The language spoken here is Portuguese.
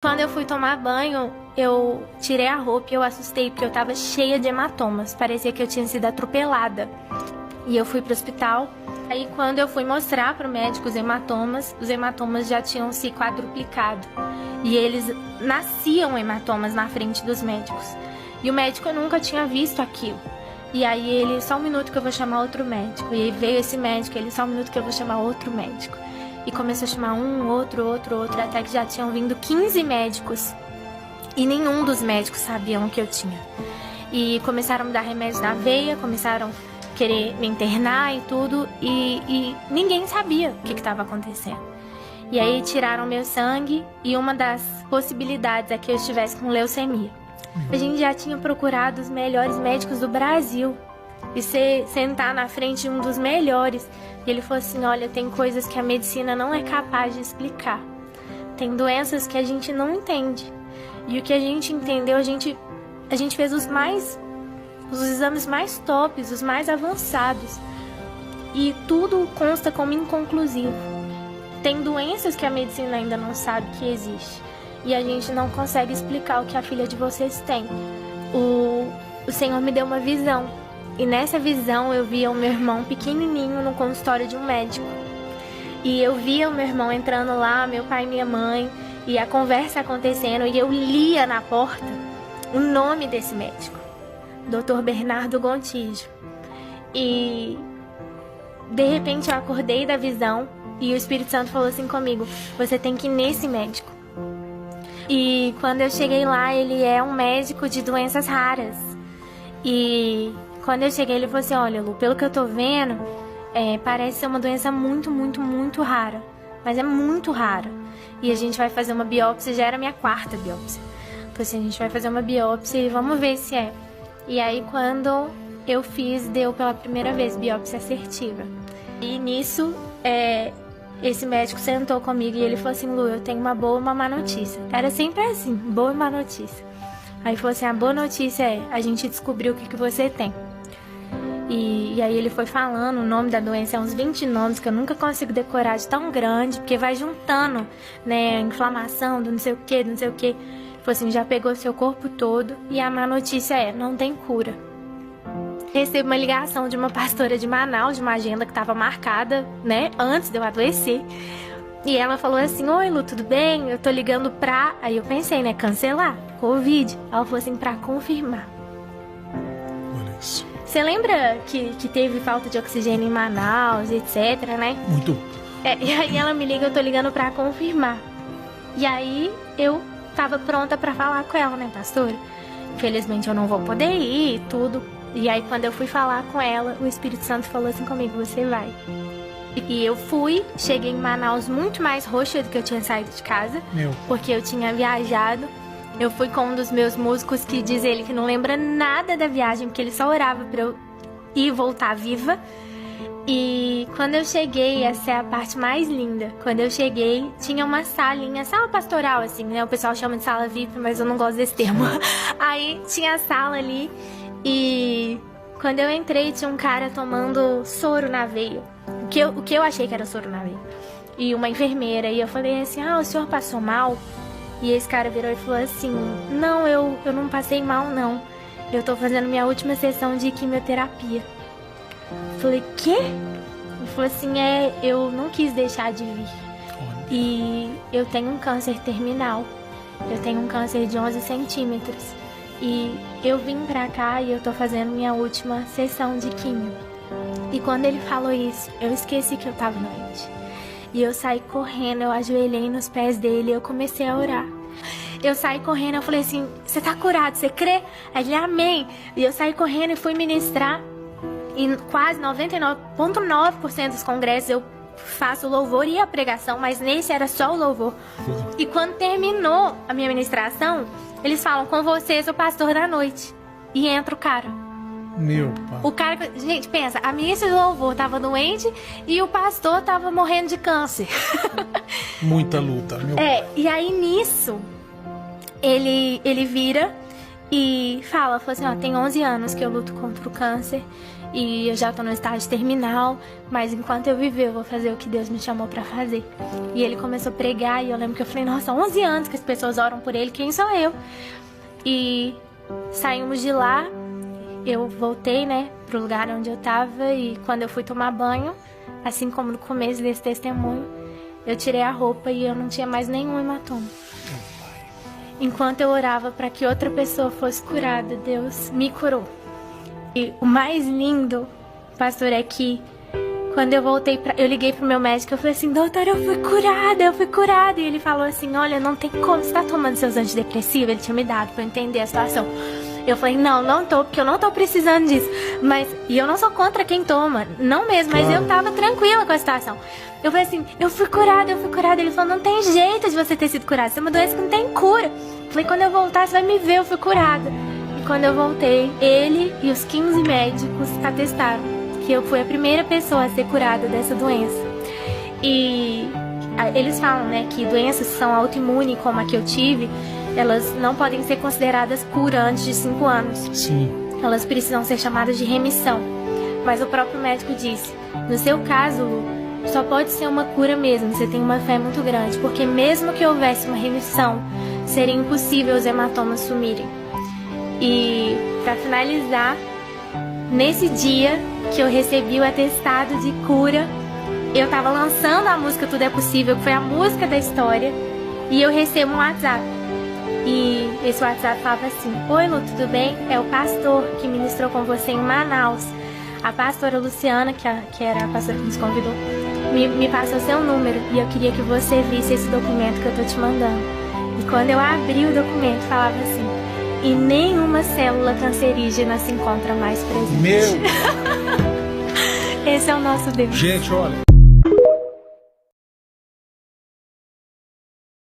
Quando eu fui tomar banho, eu tirei a roupa e eu assustei, porque eu tava cheia de hematomas. Parecia que eu tinha sido atropelada. E eu fui pro hospital. Aí quando eu fui mostrar pro médico os hematomas já tinham se quadruplicado. E eles nasciam hematomas na frente dos médicos. E o médico nunca tinha visto aquilo. E aí ele, só um minuto que eu vou chamar outro médico. E aí veio esse médico, ele, só um minuto que eu vou chamar outro médico. E começou a chamar um, outro, até que já tinham vindo 15 médicos. E nenhum dos médicos sabiam o que eu tinha. E começaram a me dar remédio na veia, começaram a querer me internar e tudo. E ninguém sabia o que estava acontecendo. E aí tiraram meu sangue e uma das possibilidades é que eu estivesse com leucemia. A gente já tinha procurado os melhores médicos do Brasil. E você sentar na frente de um dos melhores. E ele falou assim, olha, tem coisas que a medicina não é capaz de explicar. Tem doenças que a gente não entende. E o que a gente entendeu, a gente fez os exames mais tops, os mais avançados. E tudo consta como inconclusivo. Tem doenças que a medicina ainda não sabe que existe. E a gente não consegue explicar o que a filha de vocês tem. O Senhor me deu uma visão. E nessa visão eu via o meu irmão pequenininho no consultório de um médico. E eu via o meu irmão entrando lá, meu pai e minha mãe, e a conversa acontecendo, e eu lia na porta o nome desse médico, Dr. Bernardo Gontijo. E de repente eu acordei da visão e o Espírito Santo falou assim comigo, você tem que ir nesse médico. E quando eu cheguei lá, ele é um médico de doenças raras. E quando eu cheguei, ele falou assim, olha, Lu, pelo que eu tô vendo, parece ser uma doença muito, muito, muito rara. Mas é muito rara. E a gente vai fazer uma biópsia, já era a minha 4ª biópsia. Falei assim, a gente vai fazer uma biópsia e vamos ver se é. E aí quando eu fiz, deu pela primeira vez biópsia assertiva. E nisso, esse médico sentou comigo e ele falou assim, Lu, eu tenho uma boa e uma má notícia. Era sempre assim, boa e má notícia. Aí falou assim, a boa notícia é, a gente descobriu o que você tem. E aí ele foi falando, o nome da doença é uns 20 nomes que eu nunca consigo decorar de tão grande, porque vai juntando, né, inflamação do não sei o que, do não sei o que. Ele falou assim, já pegou seu corpo todo e a má notícia é, não tem cura. Recebi uma ligação de uma pastora de Manaus, de uma agenda que estava marcada, né, antes de eu adoecer. E ela falou assim, oi Lu, tudo bem? Eu tô ligando pra... Aí eu pensei, né, cancelar, Covid. Ela falou assim, pra confirmar. Olha isso. Você lembra que teve falta de oxigênio em Manaus, etc, né? Muito. E aí ela me liga, eu tô ligando pra confirmar. E aí eu tava pronta pra falar com ela, né, pastora? Infelizmente eu não vou poder ir e tudo. E aí quando eu fui falar com ela, o Espírito Santo falou assim comigo, você vai. E eu fui, cheguei em Manaus muito mais roxa do que eu tinha saído de casa. Porque eu tinha viajado. Eu fui com um dos meus músicos que diz ele que não lembra nada da viagem, porque ele só orava pra eu ir e voltar viva. E quando eu cheguei, essa é a parte mais linda. Quando eu cheguei, tinha uma salinha, sala pastoral, assim, né? O pessoal chama de sala VIP, mas eu não gosto desse termo. Aí tinha a sala ali e quando eu entrei, tinha um cara tomando soro na veia. O que eu achei que era soro na veia. E uma enfermeira. E eu falei assim, o senhor passou mal? E esse cara virou e falou assim, não, eu não passei mal, não. Eu tô fazendo minha última sessão de quimioterapia. Eu falei, quê? Ele falou assim, eu não quis deixar de vir. E eu tenho um câncer terminal. Eu tenho um câncer de 11 centímetros. E eu vim pra cá e eu tô fazendo minha última sessão de quimio. E quando ele falou isso, eu esqueci que eu tava doente. E eu saí correndo, eu ajoelhei nos pés dele e eu comecei a orar. Eu saí correndo, eu falei assim, você tá curado, você crê? Aí ele, amém. E eu saí correndo e fui ministrar. E quase 99,9% dos congressos eu faço o louvor e a pregação, mas nesse era só o louvor. E quando terminou a minha ministração, eles falam, com vocês o pastor da noite. E entra o cara. Meu pai. O cara, gente, pensa, a ministra do louvor tava doente e o pastor tava morrendo de câncer. Muita luta, meu pai. E aí nisso, ele vira e fala assim, tem 11 anos que eu luto contra o câncer e eu já tô no estágio terminal, mas enquanto eu viver eu vou fazer o que Deus me chamou pra fazer. E ele começou a pregar e eu lembro que eu falei, nossa, 11 anos que as pessoas oram por ele, quem sou eu? E saímos de lá, eu voltei, né, pro lugar onde eu tava, e quando eu fui tomar banho, assim como no começo desse testemunho, eu tirei a roupa e eu não tinha mais nenhum hematoma. Enquanto eu orava para que outra pessoa fosse curada, Deus me curou. E o mais lindo, pastor, é que quando eu voltei, eu liguei pro meu médico, eu falei assim, doutor, eu fui curada. E ele falou assim, olha, não tem como, você tá tomando seus antidepressivos? Ele tinha me dado pra eu entender a situação. Eu falei, não tô, porque eu não tô precisando disso. E eu não sou contra quem toma, não mesmo, mas eu tava tranquila com a situação. Eu falei assim, eu fui curada. Ele falou, não tem jeito de você ter sido curada, isso é uma doença que não tem cura. Eu falei, quando eu voltar, você vai me ver, eu fui curada. E quando eu voltei, ele e os 15 médicos atestaram que eu fui a primeira pessoa a ser curada dessa doença. E eles falam, né, que doenças que são autoimunes, como a que eu tive, elas não podem ser consideradas cura antes de 5 anos. Sim. Elas precisam ser chamadas de remissão. Mas o próprio médico disse, no seu caso, só pode ser uma cura mesmo, você tem uma fé muito grande, porque mesmo que houvesse uma remissão, seria impossível os hematomas sumirem. E para finalizar, nesse dia que eu recebi o atestado de cura, eu estava lançando a música Tudo é Possível, que foi a música da história, e eu recebo um WhatsApp. E esse WhatsApp falava assim, oi Lu, tudo bem? É o pastor que ministrou com você em Manaus. A pastora Luciana, que era a pastora que nos convidou, me passou seu número e eu queria que você visse esse documento que eu tô te mandando. E quando eu abri o documento, falava assim, e nenhuma célula cancerígena se encontra mais presente. Meu! Esse é o nosso Deus. Gente, olha.